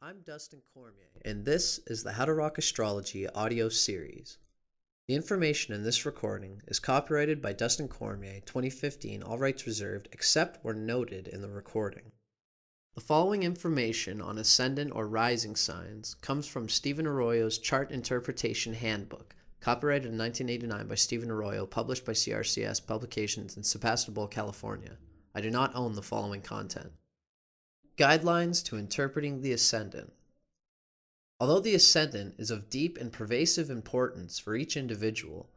I'm Dustin Cormier, and this is the How to Rock Astrology audio series. The information in this recording is copyrighted by Dustin Cormier, 2015, all rights reserved, except where noted in the recording. The following information on ascendant or rising signs comes from Stephen Arroyo's Chart Interpretation Handbook, copyrighted in 1989 by Stephen Arroyo, published by CRCS Publications in Sebastopol, California. I do not own the following content. Guidelines to interpreting the ascendant. Although the ascendant is of deep and pervasive importance for each individual,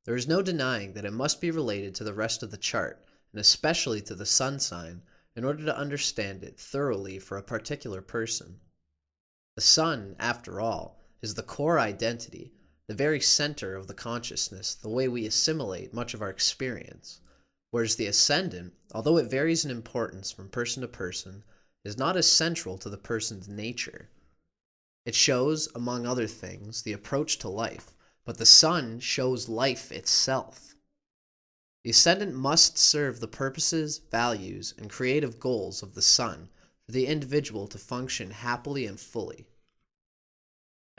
there is no denying that it must be related to the rest of the chart, and especially to the sun sign, in order to understand it thoroughly for a particular person. The sun, after all, is the core identity, the very center of the consciousness, the way we assimilate much of our experience, whereas the ascendant, although it varies in importance from person to person, is not as central to the person's nature. It shows, among other things, the approach to life, but the sun shows life itself. The ascendant must serve the purposes, values, and creative goals of the sun for the individual to function happily and fully.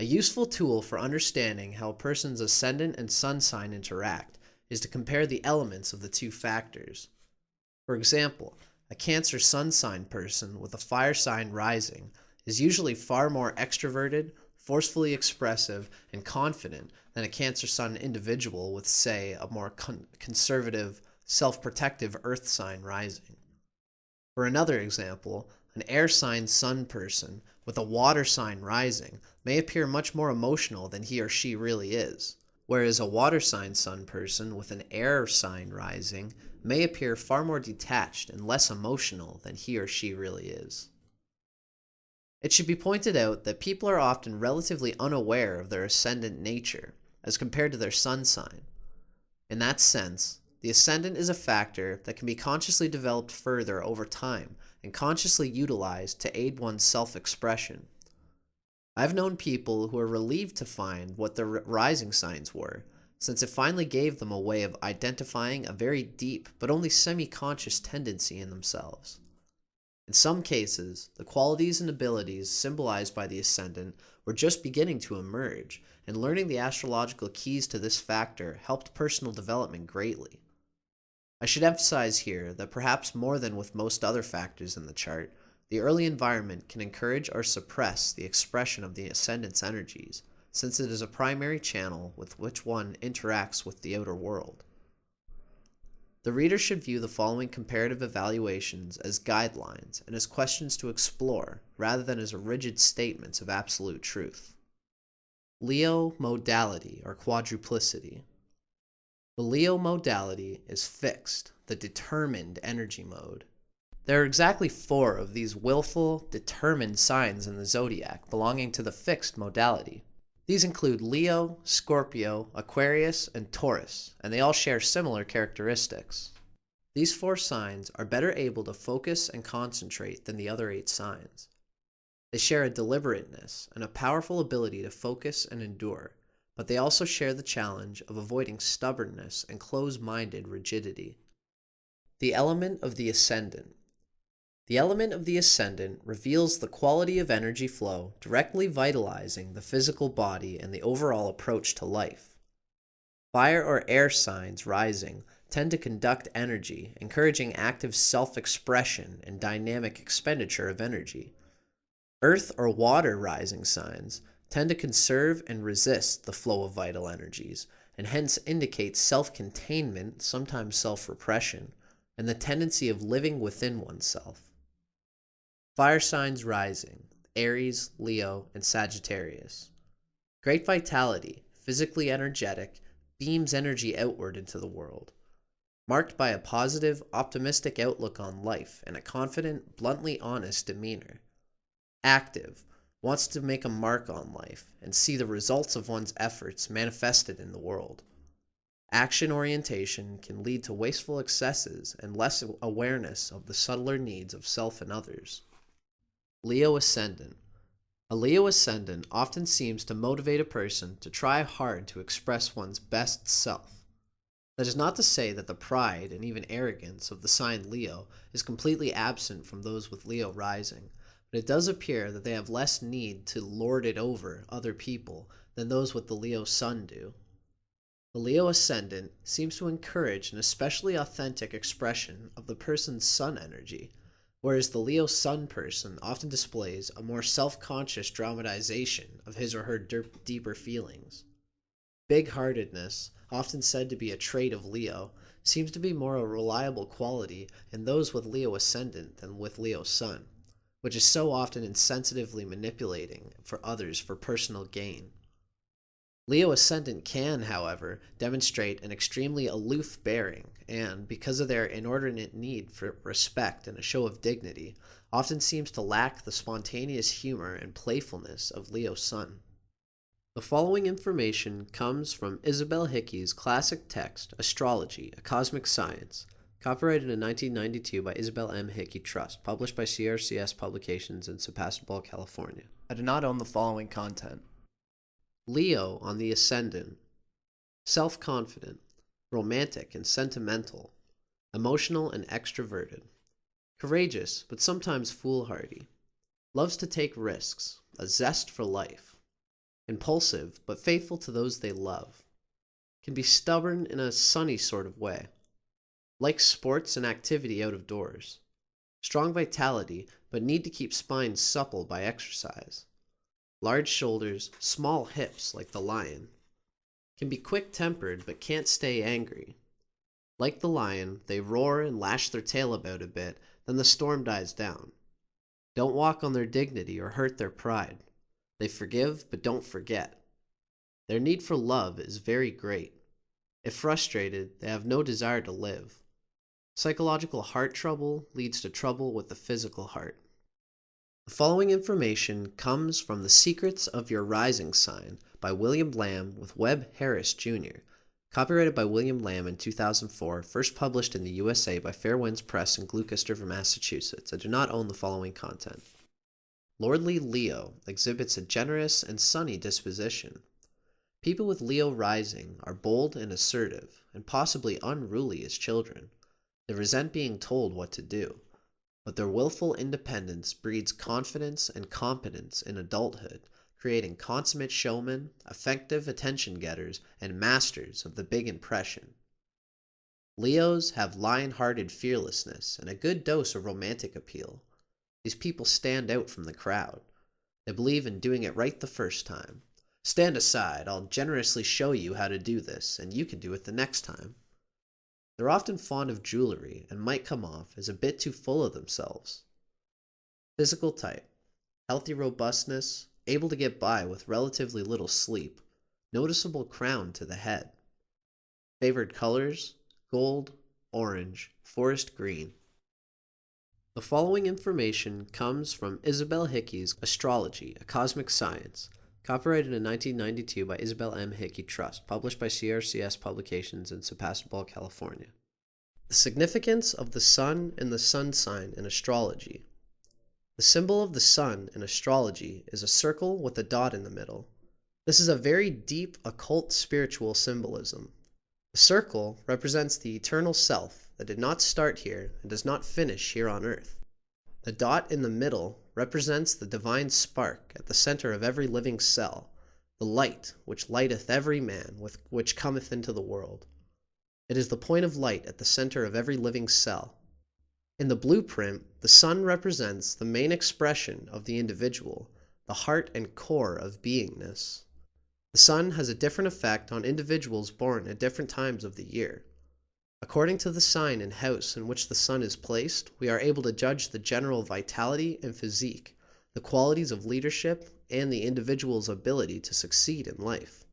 A useful tool for understanding how a person's ascendant and sun sign interact is to compare the elements of the two factors. For example, a Cancer sun sign person with a fire sign rising is usually far more extroverted, forcefully expressive, and confident than a Cancer sun individual with, say, a more conservative, self-protective earth sign rising. For another example, an air sign sun person with a water sign rising may appear much more emotional than he or she really is, whereas a water sign sun person with an air sign rising may appear far more detached and less emotional than he or she really is. It should be pointed out that people are often relatively unaware of their ascendant nature as compared to their sun sign. In that sense, the ascendant is a factor that can be consciously developed further over time and consciously utilized to aid one's self-expression. I've known people who are relieved to find what their rising signs were, since it finally gave them a way of identifying a very deep but only semi-conscious tendency in themselves. In some cases, the qualities and abilities symbolized by the ascendant were just beginning to emerge, and learning the astrological keys to this factor helped personal development greatly. I should emphasize here that perhaps more than with most other factors in the chart, the early environment can encourage or suppress the expression of the ascendant's energies, since it is a primary channel with which one interacts with the outer world. The reader should view the following comparative evaluations as guidelines and as questions to explore, rather than as rigid statements of absolute truth. Leo modality or quadruplicity. The Leo modality is fixed, the determined energy mode. There are exactly 4 of these willful, determined signs in the zodiac belonging to the fixed modality. These include Leo, Scorpio, Aquarius, and Taurus, and they all share similar characteristics. These 4 signs are better able to focus and concentrate than the other 8 signs. They share a deliberateness and a powerful ability to focus and endure, but they also share the challenge of avoiding stubbornness and close-minded rigidity. The element of the ascendant. The element of the ascendant reveals the quality of energy flow directly vitalizing the physical body and the overall approach to life. Fire or air signs rising tend to conduct energy, encouraging active self-expression and dynamic expenditure of energy. Earth or water rising signs tend to conserve and resist the flow of vital energies, and hence indicate self-containment, sometimes self-repression, and the tendency of living within oneself. Fire signs rising, Aries, Leo, and Sagittarius. Great vitality, physically energetic, beams energy outward into the world. Marked by a positive, optimistic outlook on life and a confident, bluntly honest demeanor. Active, wants to make a mark on life and see the results of one's efforts manifested in the world. Action orientation can lead to wasteful excesses and less awareness of the subtler needs of self and others. Leo Ascendant. A Leo Ascendant often seems to motivate a person to try hard to express one's best self. That is not to say that the pride and even arrogance of the sign Leo is completely absent from those with Leo rising, but it does appear that they have less need to lord it over other people than those with the Leo Sun do. The Leo Ascendant seems to encourage an especially authentic expression of the person's Sun energy, whereas the Leo Sun person often displays a more self-conscious dramatization of his or her deeper feelings. Big-heartedness, often said to be a trait of Leo, seems to be more a reliable quality in those with Leo Ascendant than with Leo Sun, which is so often insensitively manipulating for others for personal gain. Leo Ascendant can, however, demonstrate an extremely aloof bearing and, because of their inordinate need for respect and a show of dignity, often seems to lack the spontaneous humor and playfulness of Leo Sun. The following information comes from Isabel Hickey's classic text, Astrology, A Cosmic Science, copyrighted in 1992 by Isabel M. Hickey Trust, published by CRCS Publications in Sebastopol, California. I do not own the following content. Leo on the Ascendant. Self-confident, romantic and sentimental, emotional and extroverted, courageous but sometimes foolhardy, loves to take risks, a zest for life, impulsive but faithful to those they love, can be stubborn in a sunny sort of way, likes sports and activity out of doors, strong vitality but need to keep spine supple by exercise, large shoulders, small hips like the lion, can be quick-tempered but can't stay angry. Like the lion, they roar and lash their tail about a bit, then the storm dies down. Don't walk on their dignity or hurt their pride. They forgive but don't forget. Their need for love is very great. If frustrated, they have no desire to live. Psychological heart trouble leads to trouble with the physical heart. The following information comes from The Secrets of Your Rising Sign by William Lamb with Webb Harris, Jr., copyrighted by William Lamb in 2004, first published in the USA by Fair Winds Press in Gloucester, Massachusetts. I do not own the following content. Lordly Leo exhibits a generous and sunny disposition. People with Leo rising are bold and assertive, and possibly unruly as children. They resent being told what to do, but their willful independence breeds confidence and competence in adulthood, creating consummate showmen, effective attention-getters, and masters of the big impression. Leos have lion-hearted fearlessness and a good dose of romantic appeal. These people stand out from the crowd. They believe in doing it right the first time. Stand aside, I'll generously show you how to do this, and you can do it the next time. They're often fond of jewelry and might come off as a bit too full of themselves. Physical type: healthy robustness, able to get by with relatively little sleep, noticeable crown to the head. Favored colors: gold, orange, forest green. The following information comes from Isabel Hickey's Astrology, A Cosmic Science, copyrighted in 1992 by Isabel M. Hickey Trust, published by CRCS Publications in Sebastopol, California. The significance of the Sun and the Sun sign in astrology. The symbol of the Sun in astrology is a circle with a dot in the middle. This is a very deep occult spiritual symbolism. The circle represents the eternal self that did not start here and does not finish here on earth. The dot in the middle represents the divine spark at the center of every living cell, the light which lighteth every man which cometh into the world. It is the point of light at the center of every living cell. In the blueprint, the sun represents the main expression of the individual, the heart and core of beingness. The sun has a different effect on individuals born at different times of the year. According to the sign and house in which the sun is placed, we are able to judge the general vitality and physique, the qualities of leadership, and the individual's ability to succeed in life.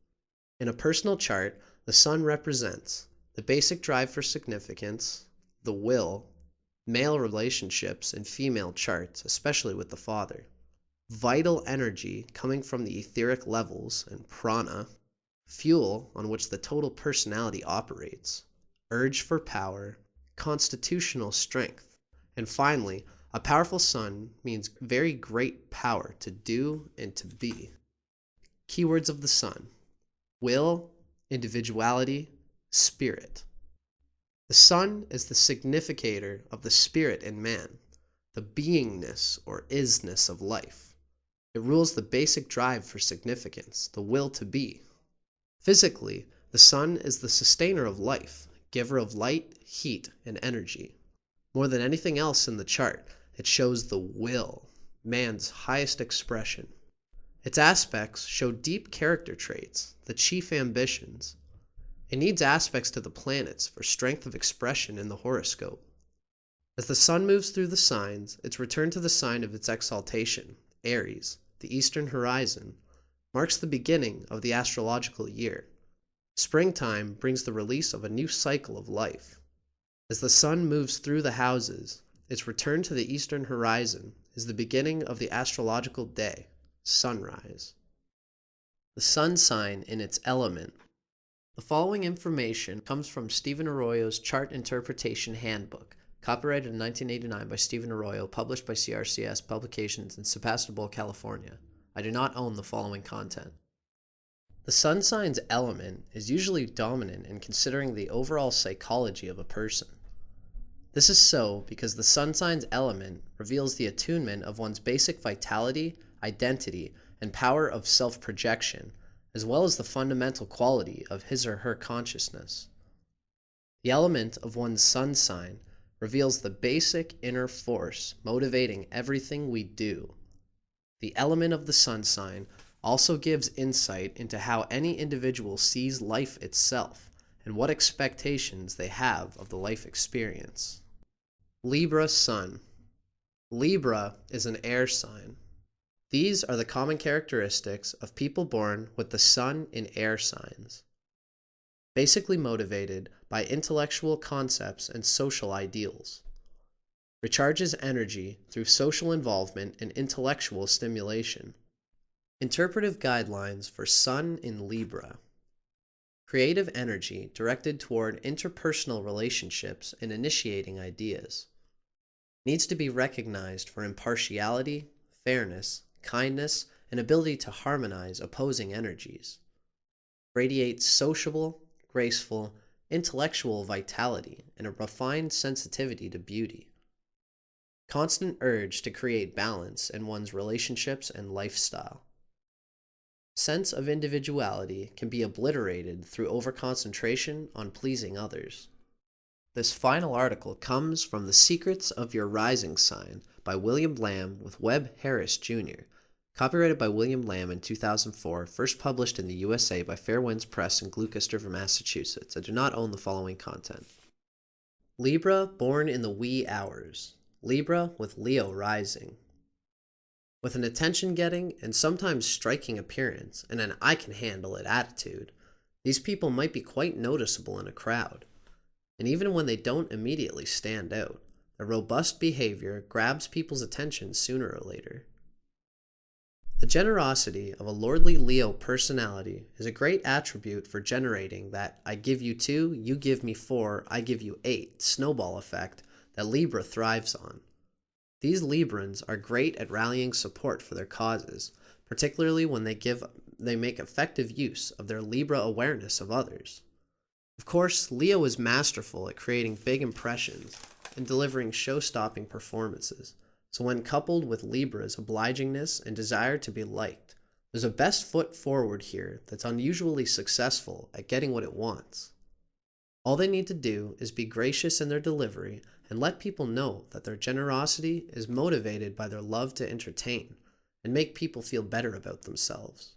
In a personal chart, the sun represents the basic drive for significance, the will, male relationships and female charts, especially with the father, vital energy coming from the etheric levels and prana, fuel on which the total personality operates, urge for power, constitutional strength, and finally, a powerful sun means very great power to do and to be. Keywords of the sun: will, individuality, spirit. The sun is the significator of the spirit in man. the beingness or isness of life. It rules the basic drive for significance, the will to be. Physically, the sun is the sustainer of life, giver of light, heat, and energy. More than anything else in the chart, it shows the will, man's highest expression. Its aspects show deep character traits, the chief ambitions. It needs aspects to the planets for strength of expression in the horoscope. As the sun moves through the signs, its return to the sign of its exaltation, Aries, the eastern horizon, marks the beginning of the astrological year. Springtime brings the release of a new cycle of life. As the sun moves through the houses, its return to the eastern horizon is the beginning of the astrological day, sunrise. The sun sign in its element. The following information comes from Stephen Arroyo's Chart Interpretation Handbook, copyrighted in 1989 by Stephen Arroyo, published by CRCS Publications in Sebastopol, California. I do not own the following content. The sun sign's element is usually dominant in considering the overall psychology of a person. This is so because the sun sign's element reveals the attunement of one's basic vitality, identity, and power of self-projection, as well as the fundamental quality of his or her consciousness. The element of one's sun sign reveals the basic inner force motivating everything we do. The element of the sun sign also gives insight into how any individual sees life itself and what expectations they have of the life experience. Libra Sun. Libra is an air sign. These are the common characteristics of people born with the sun in air signs. Basically motivated by intellectual concepts and social ideals. Recharges energy through social involvement and intellectual stimulation. Interpretive guidelines for Sun in Libra. Creative energy directed toward interpersonal relationships and initiating ideas. Needs to be recognized for impartiality, fairness, kindness, and ability to harmonize opposing energies. Radiates sociable, graceful, intellectual vitality and a refined sensitivity to beauty. Constant urge to create balance in one's relationships and lifestyle. Sense of individuality can be obliterated through overconcentration on pleasing others. This final article comes from The Secrets of Your Rising Sign by William Lamb with Webb Harris Jr., copyrighted by William Lamb in 2004, first published in the USA by Fair Winds Press in Gloucester, Massachusetts. I do not own the following content. Libra born in the wee hours. Libra with Leo rising. With an attention-getting and sometimes striking appearance and an I-can-handle-it attitude, these people might be quite noticeable in a crowd. And even when they don't immediately stand out, their robust behavior grabs people's attention sooner or later. The generosity of a lordly Leo personality is a great attribute for generating that I give you 2, you give me 4, I give you 8 snowball effect that Libra thrives on. These Librans are great at rallying support for their causes, particularly when they make effective use of their Libra awareness of others. Of course, Leo is masterful at creating big impressions and delivering show-stopping performances, so when coupled with Libra's obligingness and desire to be liked, there's a best foot forward here that's unusually successful at getting what it wants. All they need to do is be gracious in their delivery and let people know that their generosity is motivated by their love to entertain and make people feel better about themselves.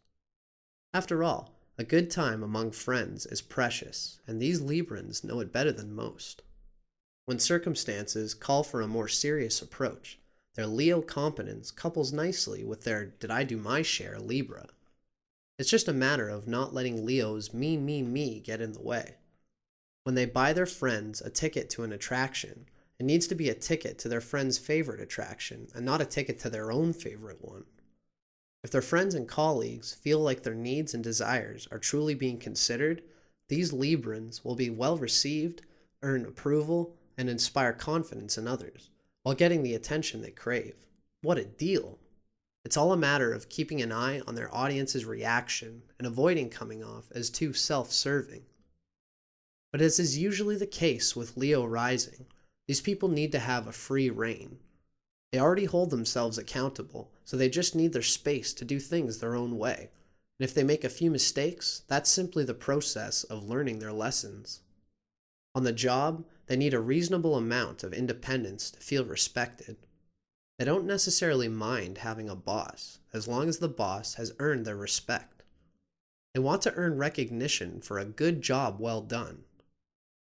After all, a good time among friends is precious, and these Librans know it better than most. When circumstances call for a more serious approach, their Leo competence couples nicely with their did I do my share Libra. It's just a matter of not letting Leo's me get in the way. When they buy their friends a ticket to an attraction, it needs to be a ticket to their friend's favorite attraction and not a ticket to their own favorite one. If their friends and colleagues feel like their needs and desires are truly being considered, these Librans will be well received, earn approval, and inspire confidence in others, while getting the attention they crave. What a deal! It's all a matter of keeping an eye on their audience's reaction and avoiding coming off as too self-serving. But as is usually the case with Leo rising, these people need to have a free rein. They already hold themselves accountable, so they just need their space to do things their own way. And if they make a few mistakes, that's simply the process of learning their lessons. On the job, they need a reasonable amount of independence to feel respected. They don't necessarily mind having a boss, as long as the boss has earned their respect. They want to earn recognition for a good job well done.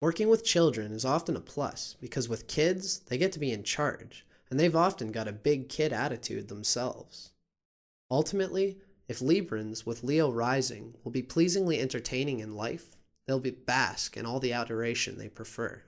Working with children is often a plus because with kids, they get to be in charge, and they've often got a big kid attitude themselves. Ultimately, if Librans with Leo rising will be pleasingly entertaining in life, they'll be bask in all the adoration they prefer.